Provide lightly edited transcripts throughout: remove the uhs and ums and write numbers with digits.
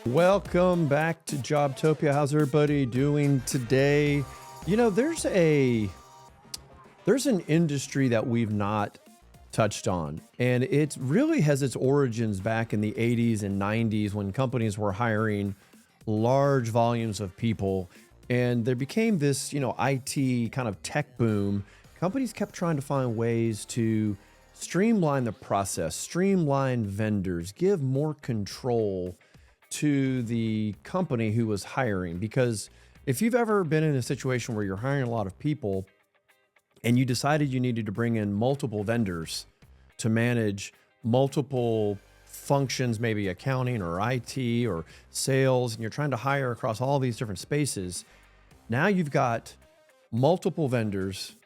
Welcome back to jobTopia. How's everybody doing today? You know, there's an industry that we've not touched on, and it really has its origins back in the 80s and 90s when companies were hiring large volumes of people, and there became this, IT kind of tech boom. Companies kept trying to find ways to streamline the process, streamline vendors, give more control to the company who was hiring. Because if you've ever been in a situation where you're hiring a lot of people and you decided you needed to bring in multiple vendors to manage multiple functions, maybe accounting or IT or sales, and you're trying to hire across all these different spaces, now you've got multiple vendors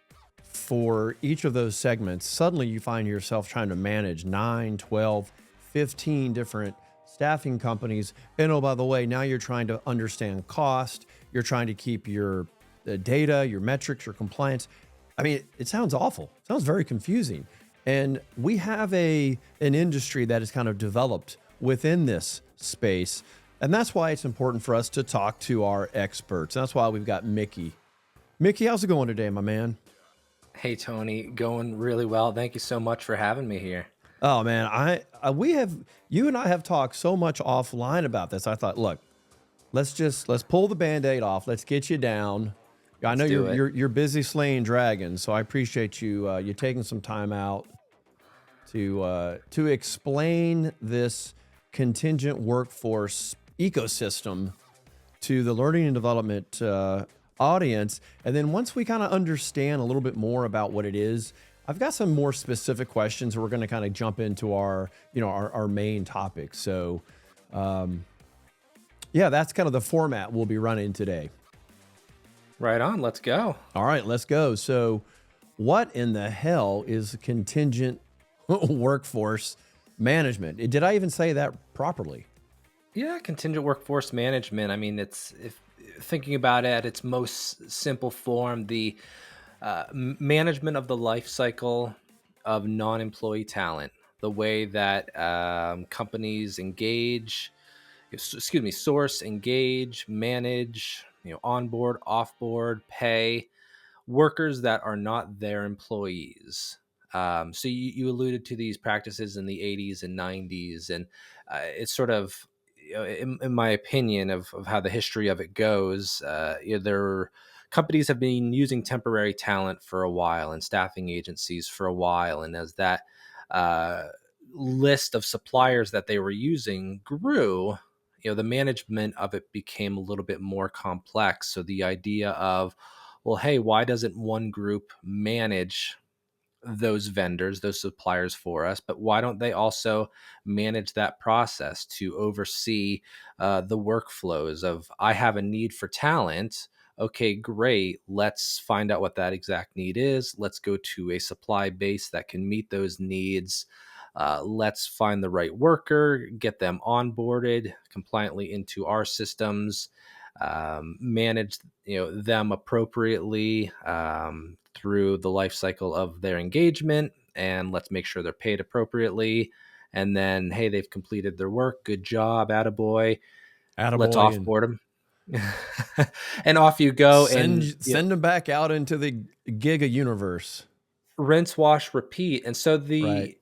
for each of those segments. Suddenly you find yourself trying to manage 9, 12, 15 different staffing companies. And oh, by the way, now you're trying to understand cost. You're trying to keep your data, your metrics, your compliance. I mean, it sounds awful. It sounds very confusing. And we have an industry that is kind of developed within this space. And that's why it's important for us to talk to our experts. That's why we've got Mickey. Mickey, how's it going today, my man? Hey, Tony, going really well. Thank you so much for having me here. Oh man, you and I have talked so much offline about this. I thought, look, let's pull the Band-Aid off. Let's get you down. I know you're busy slaying dragons, so I appreciate you taking some time out to explain this contingent workforce ecosystem to the learning and development audience. And then once we kind of understand a little bit more about what it is, I've got some more specific questions. We're going to kind of jump into our main topic. So, yeah, that's kind of the format we'll be running today. Right on. Let's go. All right, let's go. So, what in the hell is contingent workforce management? Did I even say that properly? Yeah, contingent workforce management. I mean, if thinking about it at its most simple form, the management of the life cycle of non-employee talent, the way that companies source, engage, manage, onboard, offboard, pay workers that are not their employees. So you alluded to these practices in the 80s and 90s, and it's sort of, in my opinion, of how the history of it goes, companies have been using temporary talent for a while and staffing agencies for a while. And as that list of suppliers that they were using grew, the management of it became a little bit more complex. So the idea of, well, hey, why doesn't one group manage those vendors, those suppliers for us, but why don't they also manage that process to oversee the workflows of, I have a need for talent. Okay, great. Let's find out what that exact need is. Let's go to a supply base that can meet those needs. Let's find the right worker, get them onboarded compliantly into our systems, manage them appropriately through the life cycle of their engagement, and let's make sure they're paid appropriately. And then, hey, they've completed their work. Good job, attaboy. Let's offboard them. And off you go. Send them back out into the giga universe. Rinse, wash, repeat. And so right.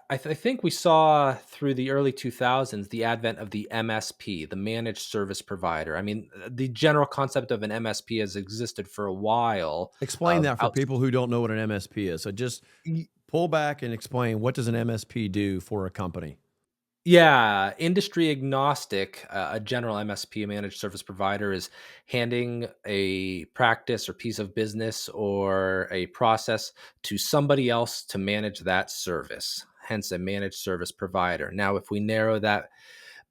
I think we saw through the early 2000s the advent of the MSP, the managed service provider. I mean, the general concept of an MSP has existed for a while. Explain that for people who don't know what an MSP is. So just pull back and explain, what does an MSP do for a company? Yeah, industry agnostic. A general MSP, a managed service provider, is handing a practice or piece of business or a process to somebody else to manage that service, hence a managed service provider. Now, if we narrow that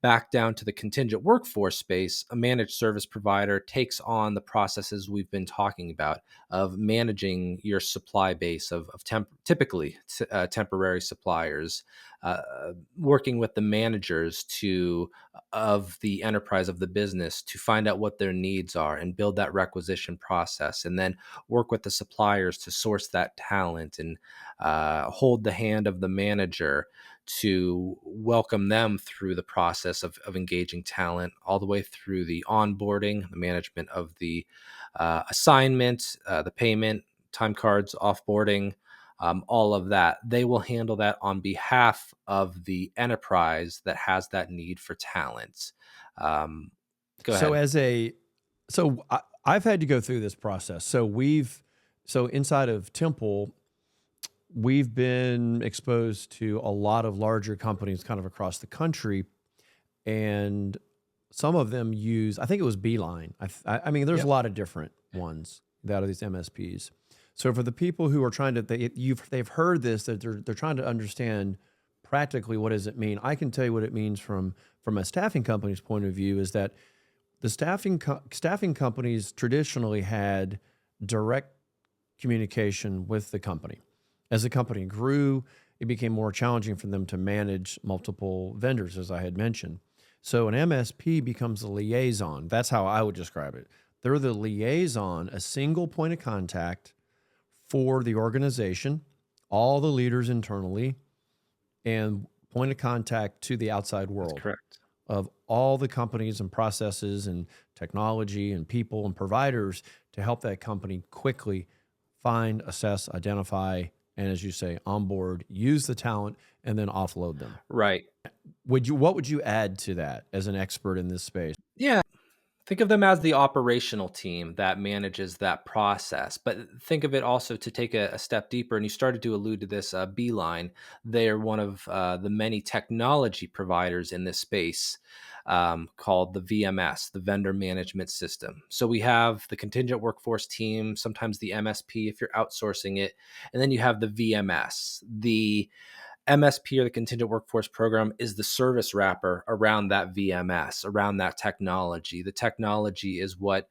back down to the contingent workforce space, a managed service provider takes on the processes we've been talking about of managing your supply base of typically temporary suppliers, working with the managers of the enterprise of the business to find out what their needs are and build that requisition process, and then work with the suppliers to source that talent and hold the hand of the manager to welcome them through the process of engaging talent, all the way through the onboarding, the management of the assignment, the payment, time cards, offboarding, all of that. They will handle that on behalf of the enterprise that has that need for talent. Um, Go So ahead. I've had to go through this process. So inside of Timpl, we've been exposed to a lot of larger companies kind of across the country, and some of them use, I think it was Beeline. I mean, there's a Yep. lot of different ones that are these MSPs. So for the people who are trying to, they've heard this, that they're trying to understand practically what does it mean. I can tell you what it means from a staffing company's point of view is that the staffing companies traditionally had direct communication with the company. As the company grew, it became more challenging for them to manage multiple vendors, as I had mentioned. So an MSP becomes a liaison. That's how I would describe it. They're the liaison, a single point of contact for the organization, all the leaders internally, and point of contact to the outside That's world correct. of all the companies and processes and technology and people and providers to help that company quickly find, assess, identify, and as you say, onboard, use the talent, and then offload them. Right. What would you add to that as an expert in this space? Yeah. Think of them as the operational team that manages that process. But think of it also to take a step deeper. And you started to allude to this, Beeline. They are one of the many technology providers in this space, called the VMS, the Vendor Management System. So we have the contingent workforce team, sometimes the MSP if you're outsourcing it. And then you have the VMS. The MSP, or the contingent workforce program, is the service wrapper around that VMS, around that technology. The technology is where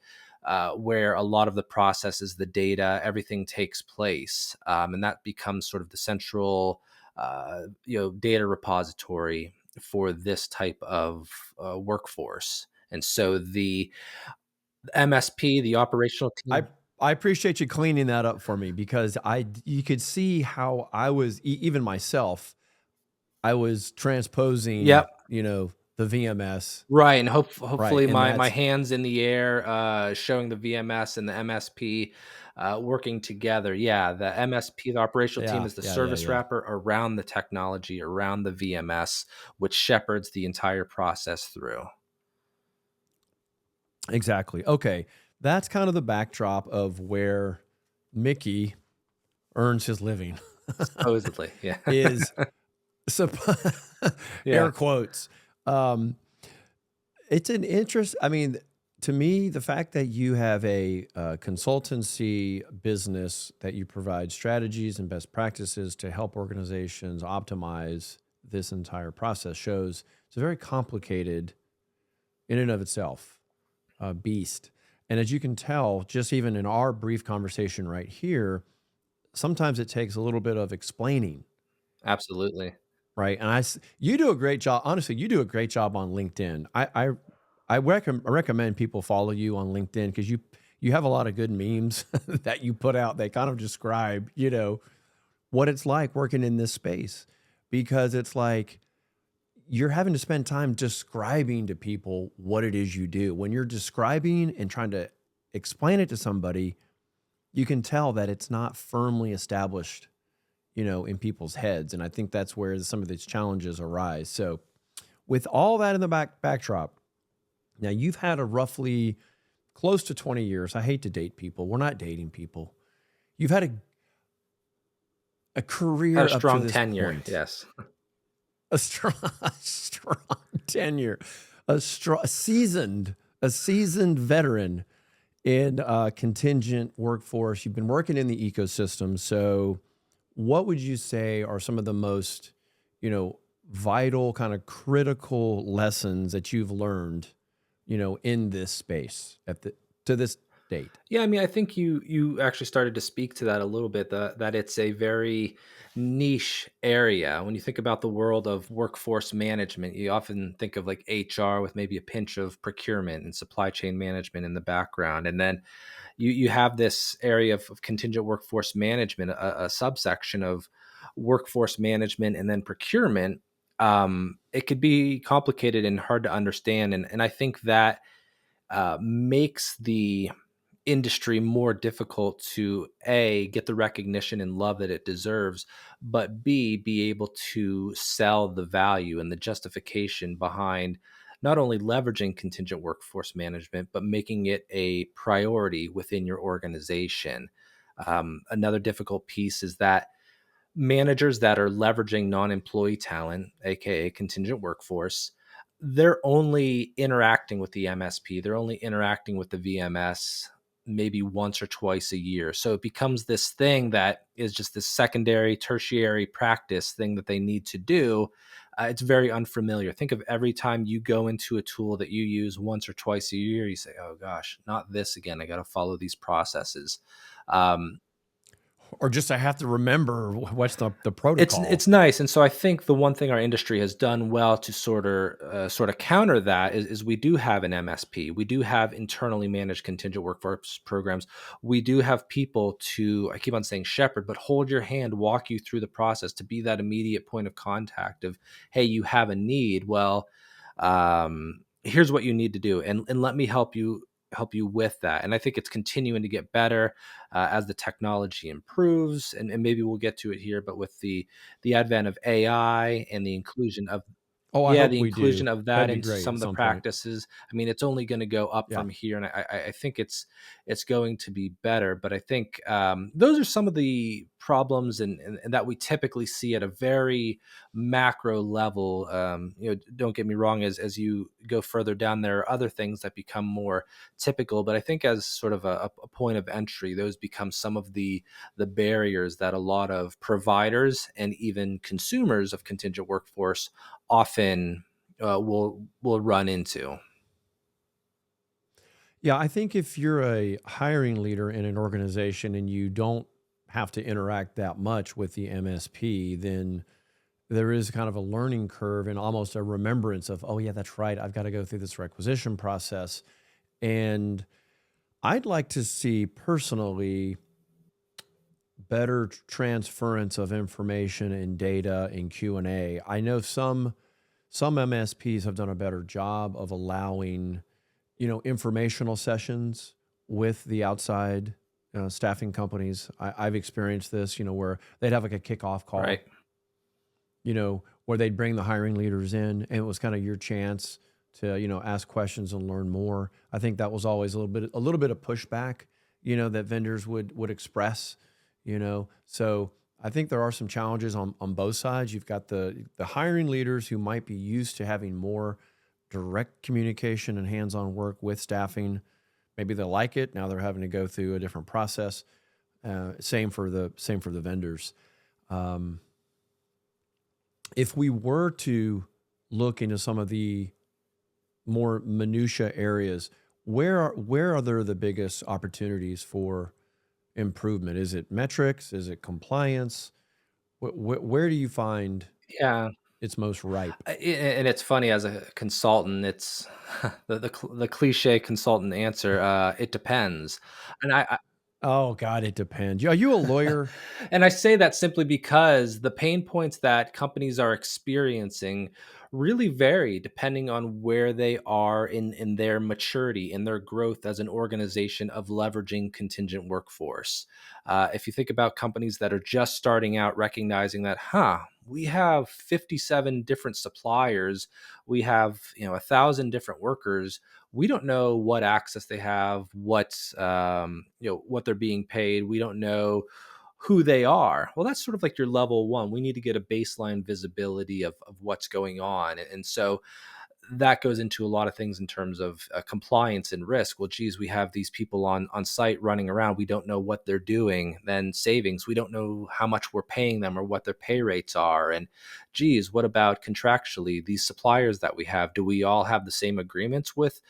a lot of the processes, the data, everything takes place, and that becomes sort of the central, data repository for this type of workforce. And so the MSP, the operational I team. I appreciate you cleaning that up for me because you could see how I was even myself. I was transposing, Yep. the VMS, Right, and right? hopefully And my that's hands in the air, showing the VMS and the MSP, working together. Yeah, the MSP, the operational team, yeah, is the yeah, yeah, service yeah. wrapper around the technology, around the VMS, which shepherds the entire process through. Exactly. Okay, that's kind of the backdrop of where Mickey earns his living. Supposedly, yeah. Is Yeah, air quotes. Um, it's an interest. I mean, to me, the fact that you have a consultancy business that you provide strategies and best practices to help organizations optimize this entire process shows it's a very complicated, in and of itself, beast. And as you can tell, just even in our brief conversation right here, sometimes it takes a little bit of explaining, absolutely. right? And you do a great job. Honestly, you do a great job on LinkedIn. I recommend people follow you on LinkedIn because you have a lot of good memes that you put out that kind of describe, what it's like working in this space, because it's like you're having to spend time describing to people what it is you do. When you're describing and trying to explain it to somebody, you can tell that it's not firmly established, in people's heads. And I think that's where some of these challenges arise. So with all that in the backdrop, now you've had a roughly close to 20 years. I hate to date people. We're not dating people. You've had a Had career a up to strong this tenure, point, yes. a strong, a strong tenure, a seasoned veteran in contingent workforce. You've been working in the ecosystem. So what would you say are some of the most, vital kind of critical lessons that you've learned, in this space to this date? Yeah, I mean, I think you actually started to speak to that a little bit, that it's a very niche area. When you think about the world of workforce management, you often think of like HR with maybe a pinch of procurement and supply chain management in the background. And then you have this area of contingent workforce management, a subsection of workforce management and then procurement. It could be complicated and hard to understand. And I think that makes the industry more difficult to a get the recognition and love that it deserves, but b be able to sell the value and the justification behind not only leveraging contingent workforce management but making it a priority within your organization. Another difficult piece is that managers that are leveraging non-employee talent, aka contingent workforce, they're only interacting with the MSP, they're only interacting with the VMS maybe once or twice a year. So it becomes this thing that is just this secondary, tertiary practice thing that they need to do. It's very unfamiliar. Think of every time you go into a tool that you use once or twice a year, you say, oh gosh, not this again. I got to follow these processes. Um, Or just I have to remember what's the it's protocol. nice, and so I think the one thing our industry has done well to sort of counter that is we do have an MSP, we do have internally managed contingent workforce programs, we do have people to, I keep on saying shepherd, but hold your hand, walk you through the process, to be that immediate point of contact of, hey, you have a need, well, here's what you need to do, and let me help you with that. And I think it's continuing to get better as the technology improves, and maybe we'll get to it here, but with the advent of AI and the inclusion of, Oh, I yeah, hope the we inclusion do. of that That'd be into great some at of the some point. practices, I mean, it's only going to go up Yeah. from here, and I think it's going to be better. But I think those are some of the problems, and that we typically see at a very macro level. Don't get me wrong, as you go further down, there are other things that become more typical. But I think as sort of a point of entry, those become some of the barriers that a lot of providers and even consumers of contingent workforce often will run into. Yeah, I think if you're a hiring leader in an organization and you don't have to interact that much with the MSP, then there is kind of a learning curve and almost a remembrance of, oh, yeah, that's right. I've got to go through this requisition process. And I'd like to see personally better transference of information and data in Q&A. I know some MSPs have done a better job of allowing, informational sessions with the outside staffing companies. I've experienced this, where they'd have like a kickoff call, Right. where they'd bring the hiring leaders in, and it was kind of your chance to, ask questions and learn more. I think that was always a little bit of pushback, that vendors would express, So I think there are some challenges on both sides. You've got the hiring leaders who might be used to having more direct communication and hands-on work with staffing. Maybe they like it. Now they're having to go through a different process. Same for the vendors. Um, if we were to look into some of the more minutia areas, where are there the biggest opportunities for improvement? Is it metrics? Is it compliance? Where do you find Yeah. it's most ripe? And it's funny, as a consultant, it's the cliche consultant answer. It depends, and Oh God, it depends. Are you a lawyer? and I say that simply because the pain points that companies are experiencing really vary depending on where they are in their maturity, in their growth as an organization of leveraging contingent workforce. If you think about companies that are just starting out, recognizing that, we have 57 different suppliers, we have 1,000 different workers, we don't know what access they have, what they're being paid, we don't know who they are. Well, that's sort of like your level one. We need to get a baseline visibility of what's going on. And so that goes into a lot of things in terms of compliance and risk. Well, geez, we have these people on site running around. We don't know what they're doing. Then savings, we don't know how much we're paying them or what their pay rates are. And geez, what about contractually these suppliers that we have? Do we all have the same agreements with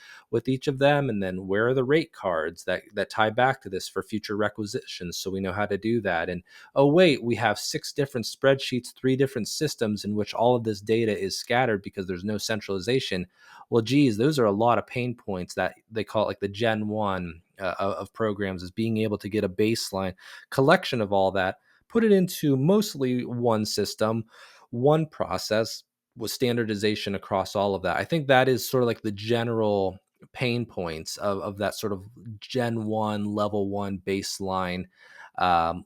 each of them? And then where are the rate cards that tie back to this for future requisitions, so we know how to do that? And oh wait, we have 6 different spreadsheets, 3 different systems in which all of this data is scattered because there's no centralization. Well, geez, those are a lot of pain points that they call it like the Gen 1 of programs, is being able to get a baseline collection of all that, put it into mostly one system, one process with standardization across all of that. I think that is sort of like the general pain points of that sort of Gen 1, level 1 baseline.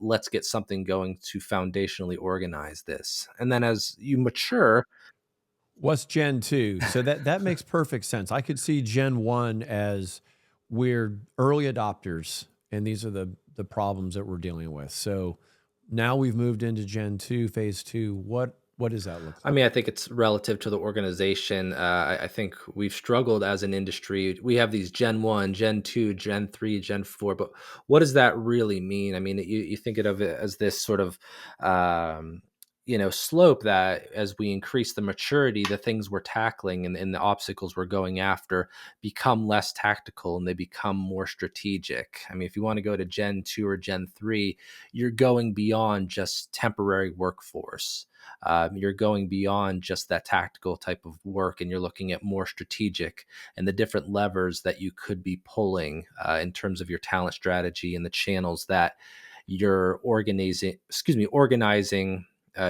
Let's get something going to foundationally organize this. And then as you mature, What's Gen 2? So that makes perfect sense. I could see Gen 1 as we're early adopters, and these are the problems that we're dealing with. So now we've moved into Gen 2, phase 2. What does that look I like? mean, I think it's relative to the organization. I think we've struggled as an industry. We have these Gen 1, Gen 2, Gen 3, Gen 4, but what does that really mean? I mean, you think of it as this sort of, um, slope that as we increase the maturity, the things we're tackling and the obstacles we're going after become less tactical and they become more strategic. I mean, if you want to go to Gen 2 or Gen 3, you're going beyond just temporary workforce. You're going beyond just that tactical type of work, and you're looking at more strategic and the different levers that you could be pulling in terms of your talent strategy and the channels that you're organizing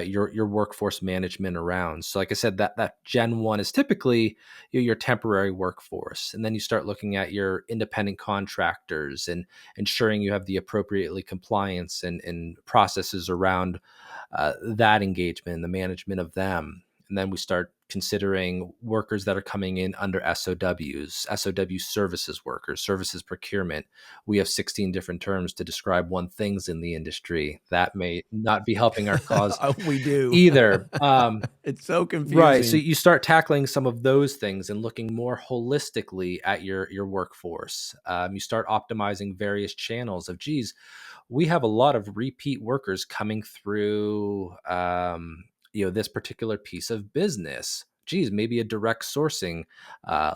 your workforce management around. So, like I said, that Gen 1 is typically your temporary workforce, and then you start looking at your independent contractors and ensuring you have the appropriately compliance and processes around that engagement and the management of them. And then we start considering workers that are coming in under SOW services workers, services procurement. We have 16 different terms to describe one things in the industry. That may not be helping our cause We do. either. It's so Right. So confusing. you start tackling some of those things and looking more holistically at your workforce. You start optimizing various channels of, geez, we have a lot of repeat workers coming through this particular piece of business. Geez, maybe a direct sourcing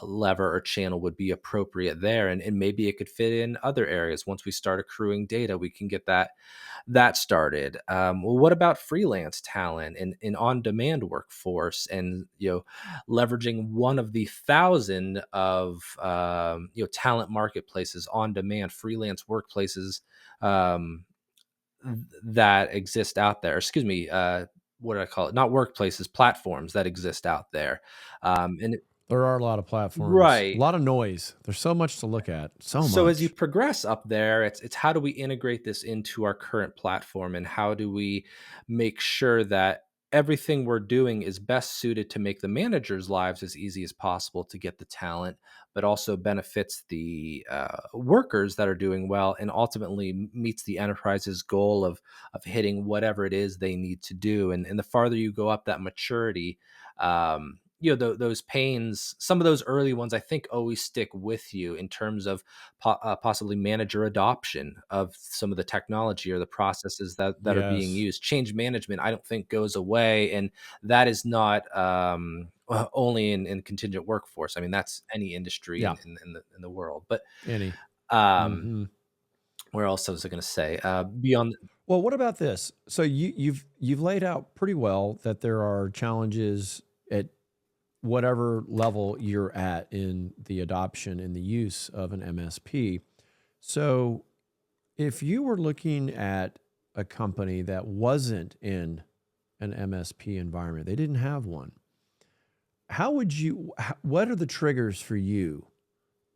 lever or channel would be appropriate there, and maybe it could fit in other areas. Once we start accruing data, we can get that started. Well, what about freelance talent and on-demand workforce, and leveraging one of the thousand of talent marketplaces, on-demand freelance workplaces um, that exist out there. Excuse me. What do I call it? Not workplaces, platforms that exist out there. And There are a lot of platforms, a right. lot of noise. There's so much to look at, so So as you much. progress up there, it's how do we integrate this into our current platform, and how do we make sure that everything we're doing is best suited to make the managers' lives as easy as possible to get the talent, but also benefits the workers that are doing well, and ultimately meets the enterprise's goal of hitting whatever it is they need to do. And the farther you go up that maturity, those pains, some of those early ones, I think always stick with you in terms of possibly manager adoption of some of the technology or the processes that are being Yes. used. Change management, I don't think, goes away, and that is not only in contingent workforce. I mean, that's any industry Yeah. in the world. But Any. um, Hmm. where else was I going to say? Beyond, Well, what about this? So you've laid out pretty well that there are challenges at whatever level you're at in the adoption and the use of an MSP. So if you were looking at a company that wasn't in an MSP environment, they didn't have one, how would you, what are the triggers for you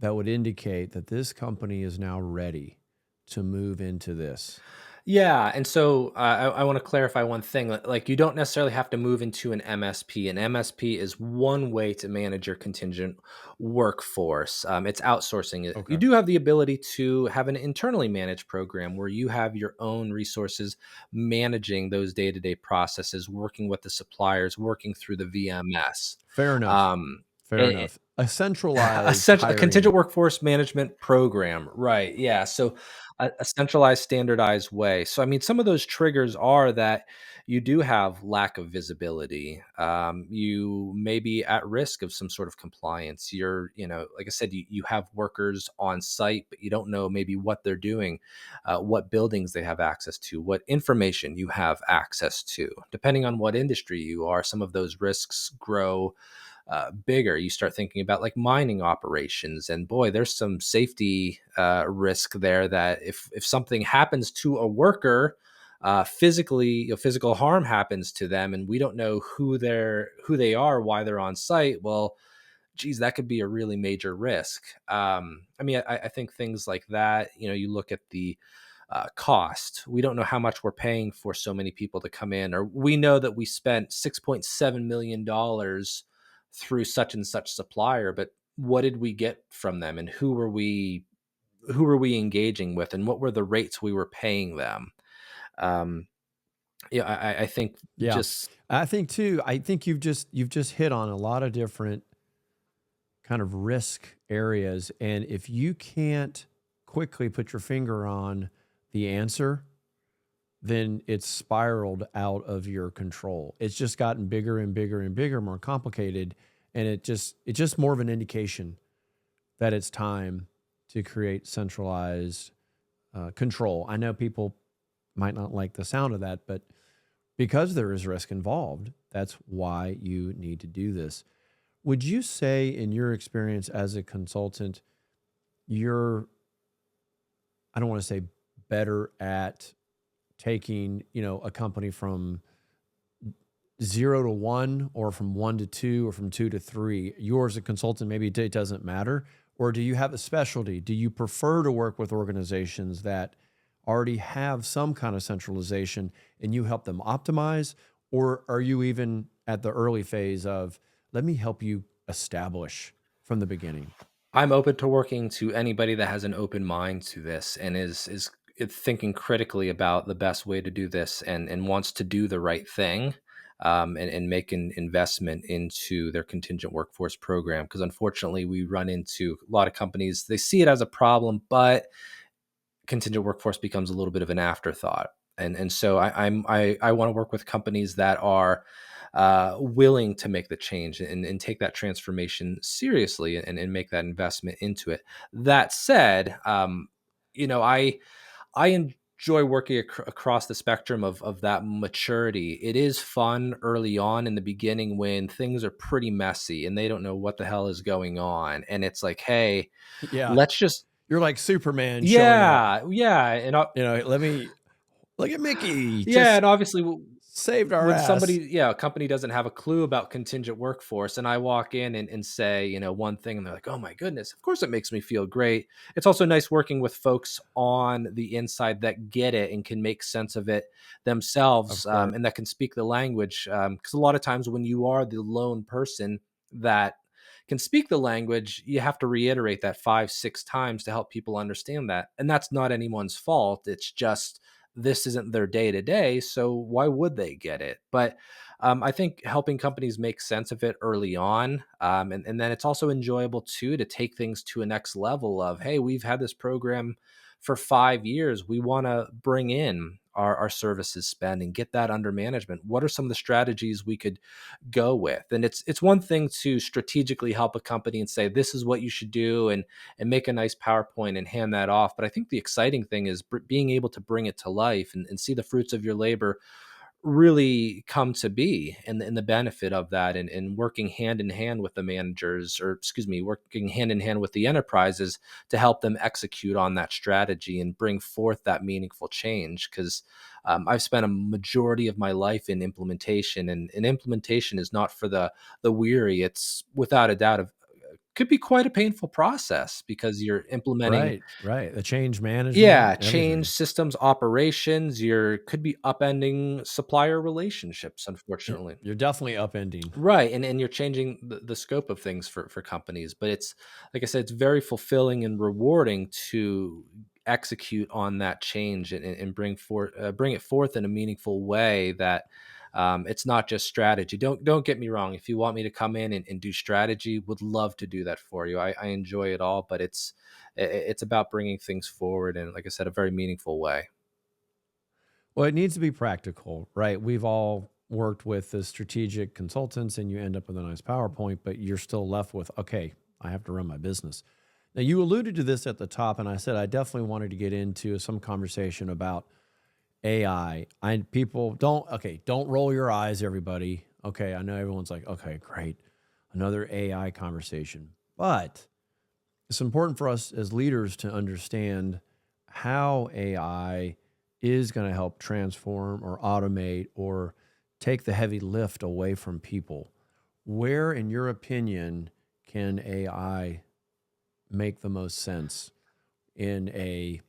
that would indicate that this company is now ready to move into this? yeah, and so I want to clarify one thing. Like, you don't necessarily have to move into an MSP. An MSP is one way to manage your contingent workforce. It's outsourcing it. You Okay. do have the ability to have an internally managed program where you have your own resources managing those day-to-day processes, working with the suppliers, working through the VMS. Fair enough. Um, Fair enough. A centralized A contingent hiring. workforce management program, right, yeah, so a centralized, standardized way. So, I mean, some of those triggers are that you do have lack of visibility, you may be at risk of some sort of compliance, like I said, you have workers on site, but you don't know maybe what they're doing, what buildings they have access to, what information you have access to. Depending on what industry you are, some of those risks grow bigger. You start thinking about like mining operations, and boy, there's some safety risk there that if something happens to a worker, physically, physical harm happens to them, and we don't know who they are, why they're on site. Well, geez, that could be a really major risk. I mean, I think things like that. You look at the cost. We don't know how much we're paying for so many people to come in, or we know that we spent $6.7 million through such and such supplier, but what did we get from them, and who were we engaging with, and what were the rates we were paying them? Um, I think Yeah. just I think too, I think you've just hit on a lot of different kind of risk areas. And if you can't quickly put your finger on the answer, then it's spiraled out of your control. It's just gotten bigger and bigger and bigger, more complicated. And it's just more of an indication that it's time to create centralized control. I know people might not like the sound of that, but because there is risk involved, that's why you need to do this. Would you say, in your experience as a consultant, you're, I don't want to say better at taking, a company from 0 to 1, or from 1 to 2, or from 2 to 3? Yours, a consultant, maybe it doesn't matter. Or do you have a specialty? Do you prefer to work with organizations that already have some kind of centralization and you help them optimize? Or are you even at the early phase of, let me help you establish from the beginning? I'm open to working to anybody that has an open mind to this and is thinking critically about the best way to do this, and wants to do the right thing, and make an investment into their contingent workforce program. Because unfortunately, we run into a lot of companies, they see it as a problem, but contingent workforce becomes a little bit of an afterthought. And so I want to work with companies that are willing to make the change, and take that transformation seriously, and make that investment into it. That said, I enjoy working across the spectrum of that maturity. It is fun early on in the beginning when things are pretty messy and they don't know what the hell is going on, and it's like, hey, Yeah. let's just You're like Superman showing up. yeah, Let me look at Mickey, yeah, just and obviously saved our when ass. a company doesn't have a clue about contingent workforce, and I walk in and say, one thing, and they're like, oh my goodness, of course it makes me feel great. It's also nice working with folks on the inside that get it and can make sense of it Of themselves, course. and that can speak the language. Because a lot of times when you are the lone person that can speak the language, you have to reiterate that 5, 6 times to help people understand that. And that's not anyone's fault. It's just this isn't their day to day. So why would they get it? But I think helping companies make sense of it early on. And then it's also enjoyable too to take things to a next level of, hey, we've had this program for 5 years. We want to bring in our services spend and get that under management. What are some of the strategies we could go with? And it's one thing to strategically help a company and say, this is what you should do, and make a nice PowerPoint and hand that off. But I think the exciting thing is being able to bring it to life, and see the fruits of your labor really come to be, and the benefit of that, and working hand in hand with the managers, or excuse me, working hand in hand with the enterprises to help them execute on that strategy and bring forth that meaningful change. Because I've spent a majority of my life in implementation, and implementation is not for the weary. It's without a doubt of could be quite a painful process, because you're implementing, Right, right. The change management, yeah, change everything. systems, operations. You're could be upending supplier relationships, unfortunately. You're definitely upending. Right, and you're changing the scope of things for companies, but it's like I said, it's very fulfilling and rewarding to execute on that change, and bring it forth in a meaningful way that It's not just strategy. Don't get me wrong. If you want me to come in and do strategy, would love to do that for you. I enjoy it all, but it's about bringing things forward in, like I said, a very meaningful way. Well, it needs to be practical, right? We've all worked with the strategic consultants and you end up with a nice PowerPoint, but you're still left with, okay, I have to run my business. Now, you alluded to this at the top, and I said I definitely wanted to get into some conversation about AI. People don't roll your eyes, everybody. Okay, I know everyone's like, okay, great, another AI conversation. But it's important for us as leaders to understand how AI is going to help transform or automate or take the heavy lift away from people. Where, in your opinion, can AI make the most sense in a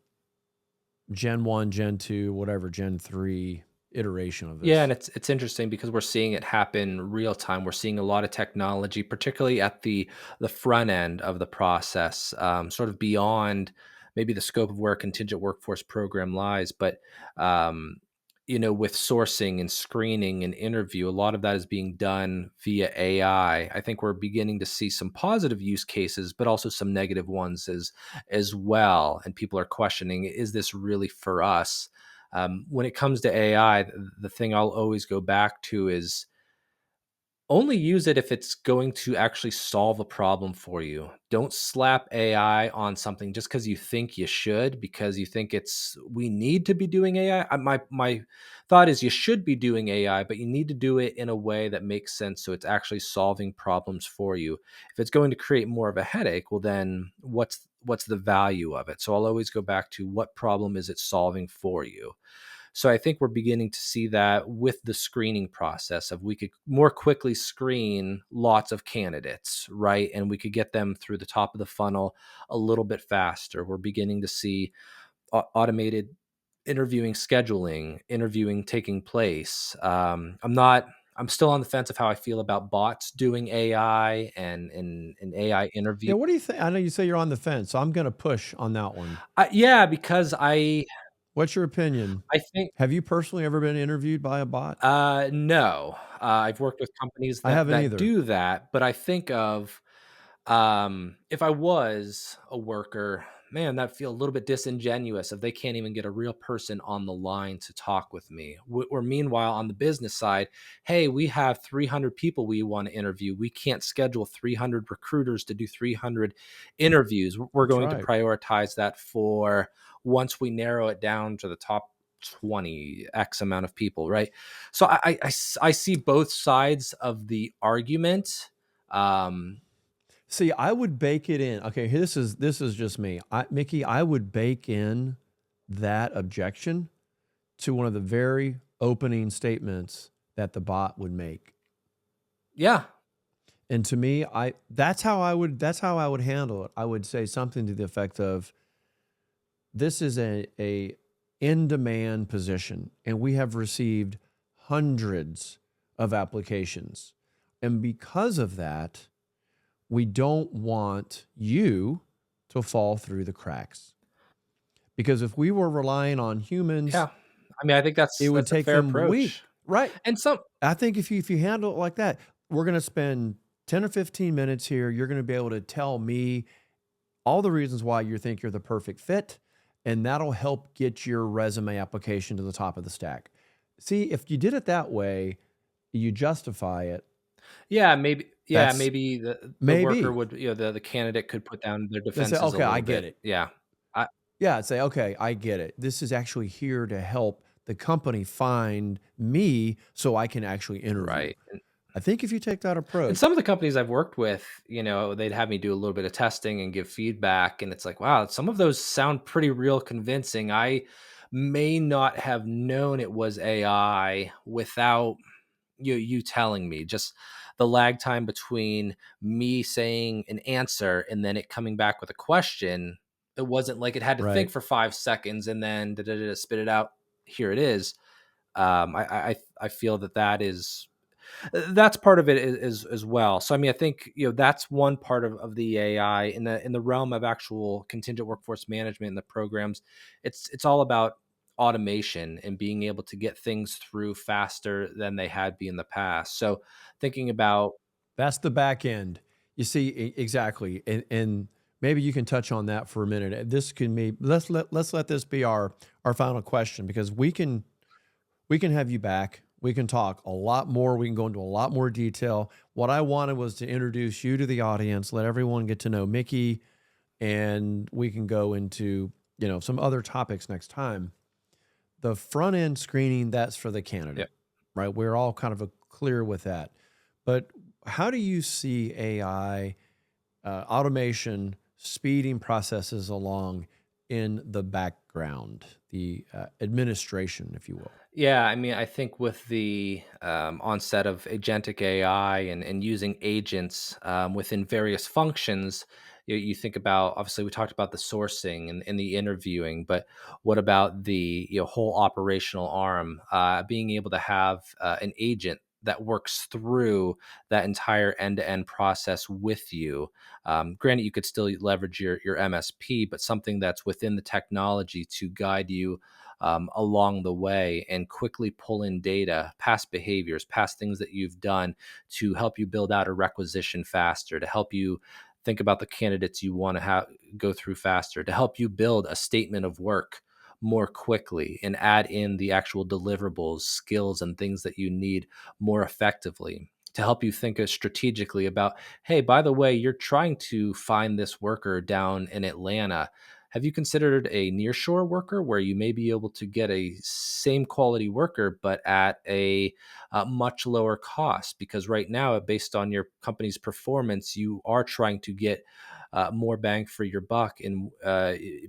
Gen 1, Gen 2, whatever, Gen 3 iteration of Yeah, and this? it's interesting because we're seeing it happen real time. We're seeing a lot of technology, particularly at the front end of the process, sort of beyond maybe the scope of where a contingent workforce program lies. But um, with sourcing and screening and interview, a lot of that is being done via AI. I think we're beginning to see some positive use cases, but also some negative ones as well. And people are questioning: is this really for us? When it comes to AI, the thing I'll always go back to is only use it if it's going to actually solve a problem for you. Don't slap AI on something just because you think you should, because you think we need to be doing AI. My thought is you should be doing AI, but you need to do it in a way that makes sense so it's actually solving problems for you. If it's going to create more of a headache, well then what's the value of it? So I'll always go back to what problem is it solving for you. So I think we're beginning to see that with the screening process of we could more quickly screen lots of candidates, right? And we could get them through the top of the funnel a little bit faster. We're beginning to see automated interviewing scheduling, interviewing taking place. I'm still on the fence of how I feel about bots doing AI and AI interview. Yeah, what do you think? I know you say you're on the fence, so I'm going to push on that one. Yeah, because What's your opinion? I think Have you personally ever been interviewed by a bot? No. I've worked with companies I that haven't that either. do that, but I think of, if I was a worker, man, that'd feel a little bit disingenuous if they can't even get a real person on the line to talk with me. Or meanwhile, on the business side, hey, we have 300 people we want to interview. We can't schedule 300 recruiters to do 300 interviews. We're That's going to right. prioritize that for once we narrow it down to the top 20 x amount of people, right? So I see both sides of the argument. um See, I would bake it in. Okay, this is just me. Mickey, I would bake in that objection to one of the very opening statements that the bot would make. yeah. And to me, that's how I would handle it. I would say something to the effect of this is a in demand position and we have received hundreds of applications. And because of that, we don't want you to fall through the cracks. Because if we were relying on humans, Yeah. I mean, I think it would that's a take fair them weeks, approach. right? And some I think if you handle it like that, we're going to spend 10 or 15 minutes here. You're going to be able to tell me all the reasons why you think you're the perfect fit, and that'll help get your resume application to the top of the stack. See, if you did it that way, you justify it. yeah, That's maybe the worker maybe would, the candidate could put down their they say, defenses a okay, I little get bit. it. Yeah. I Yeah, say, okay, I get it. This is actually here to help the company find me so I can actually interview. right. I think if you take that And some approach, of the companies I've worked with, they'd have me do a little bit of testing and give feedback. And it's like, wow, some of those sound pretty real convincing. I may not have known it was AI without you telling me. Just the lag time between me saying an answer and then it coming back with a question. It wasn't like it had to think right? for 5 seconds and then spit it out. Here it is. I feel that is that's part of it as well. So I mean, I think that's one part of the AI in the realm of actual contingent workforce management and the programs. It's all about automation and being able to get things through faster than they had been in the past. So thinking about, That's the back end. You see, exactly, and maybe you can touch on that for a minute. This can be let's let this be our final question because we can have you back. We can talk a lot more. We can go into a lot more detail. What I wanted was to introduce you to the audience, let everyone get to know Mickey, and we can go into some other topics next time. The front end screening, that's for the yeah, candidate, right? We're all kind of clear with that. But how do you see AI automation speeding processes along in the background, the administration, if you will? yeah, I mean, I think with the onset of agentic AI and using agents within various functions, you think about, obviously we talked about the sourcing and the interviewing, but what about the whole operational arm, being able to have an agent that works through that entire end-to-end process with you. Granted, you could still leverage your MSP, but something that's within the technology to guide you along the way and quickly pull in data, past behaviors, past things that you've done to help you build out a requisition faster, to help you think about the candidates you want to have go through faster, to help you build a statement of work more quickly and add in the actual deliverables, skills, and things that you need more effectively. To help you think strategically about, hey, by the way, you're trying to find this worker down in Atlanta. Have you considered a nearshore worker where you may be able to get a same quality worker, but at a much lower cost? Because right now, based on your company's performance, you are trying to get more bang for your buck, and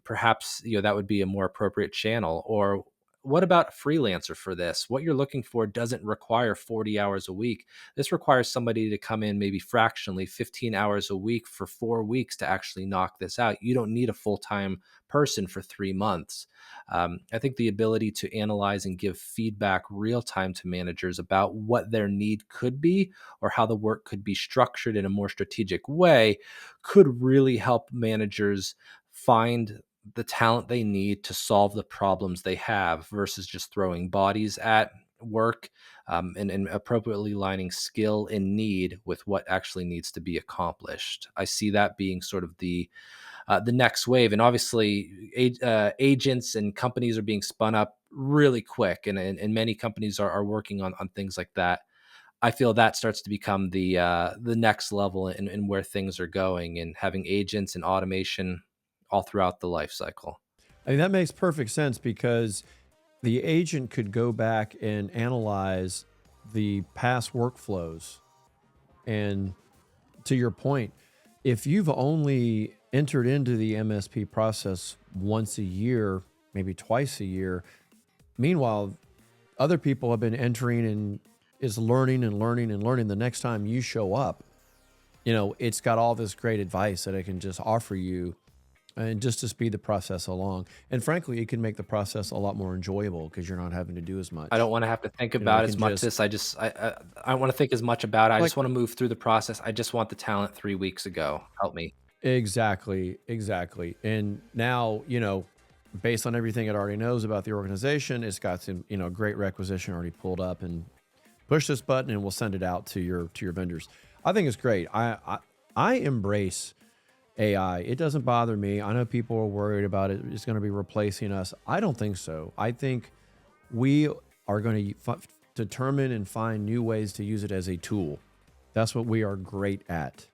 perhaps that would be a more appropriate channel. Or what about a freelancer for this? What you're looking for doesn't require 40 hours a week. This requires somebody to come in maybe fractionally 15 hours a week for 4 weeks to actually knock this out. You don't need a full time person for 3 months. I think the ability to analyze and give feedback real time to managers about what their need could be or how the work could be structured in a more strategic way could really help managers find the talent they need to solve the problems they have versus just throwing bodies at work, and appropriately lining skill and need with what actually needs to be accomplished. I see that being sort of the next wave, and obviously, agents and companies are being spun up really quick, and many companies are working on things like that. I feel that starts to become the next level in where things are going, and having agents and automation all throughout the life cycle. I mean, that makes perfect sense because the agent could go back and analyze the past workflows. And to your point, if you've only entered into the MSP process once a year, maybe twice a year, meanwhile, other people have been entering and is learning and learning and learning. The next time you show up, it's got all this great advice that it can just offer you and just to speed the process along. And frankly, it can make the process a lot more enjoyable because you're not having to do as I don't much. want to have to think It about can as much just this. I don't want to think as much about it. I like just want to move through the process. I just want the talent 3 weeks ago. Help me. exactly, exactly. And now, based on everything it already knows about the organization, it's got some, great requisition already pulled up and push this button and we'll send it out to your vendors. I think it's great. I embrace AI. It doesn't bother me. I know people are worried about it. It's going to be replacing us. I don't think so. I think we are going to determine and find new ways to use it as a tool. That's what we are great at.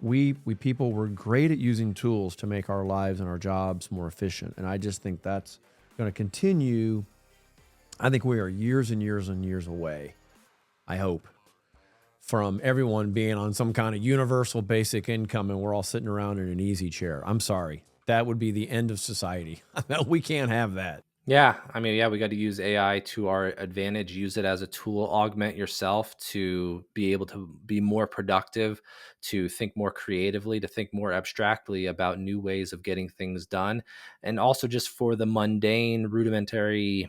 We people were great at using tools to make our lives and our jobs more efficient. And I just think that's going to continue. I think we are years and years and years away, I hope, from everyone being on some kind of universal basic income and we're all sitting around in an easy chair. I'm sorry. That would be the end of society. We can't have that. Yeah, I mean, yeah, we got to use AI to our advantage. Use it as a tool. Augment yourself to be able to be more productive, to think more creatively, to think more abstractly about new ways of getting things done, and also just for the mundane, rudimentary,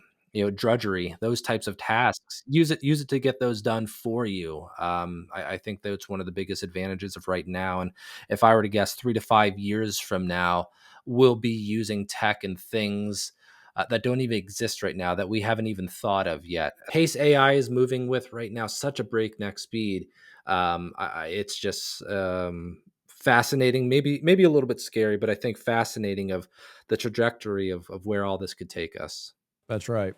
drudgery, those types of tasks. Use it to get those done for you. I think that's one of the biggest advantages of right now. And if I were to guess, 3 to 5 years from now, we'll be using tech and things that don't even exist right now, that we haven't even thought of yet. Pace AI is moving with right now such a breakneck speed. It's just fascinating, maybe a little bit scary, but I think fascinating of the trajectory of where all this could take us. That's right.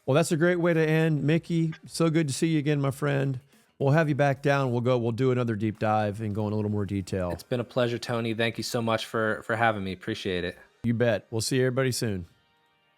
Well, that's a great way to end. Mickey, so good to see you again, my friend. We'll have you back down. We'll do another deep dive and go in a little more detail. It's been a pleasure, Tony. Thank you so much for having me. Appreciate it. You bet. We'll see everybody soon.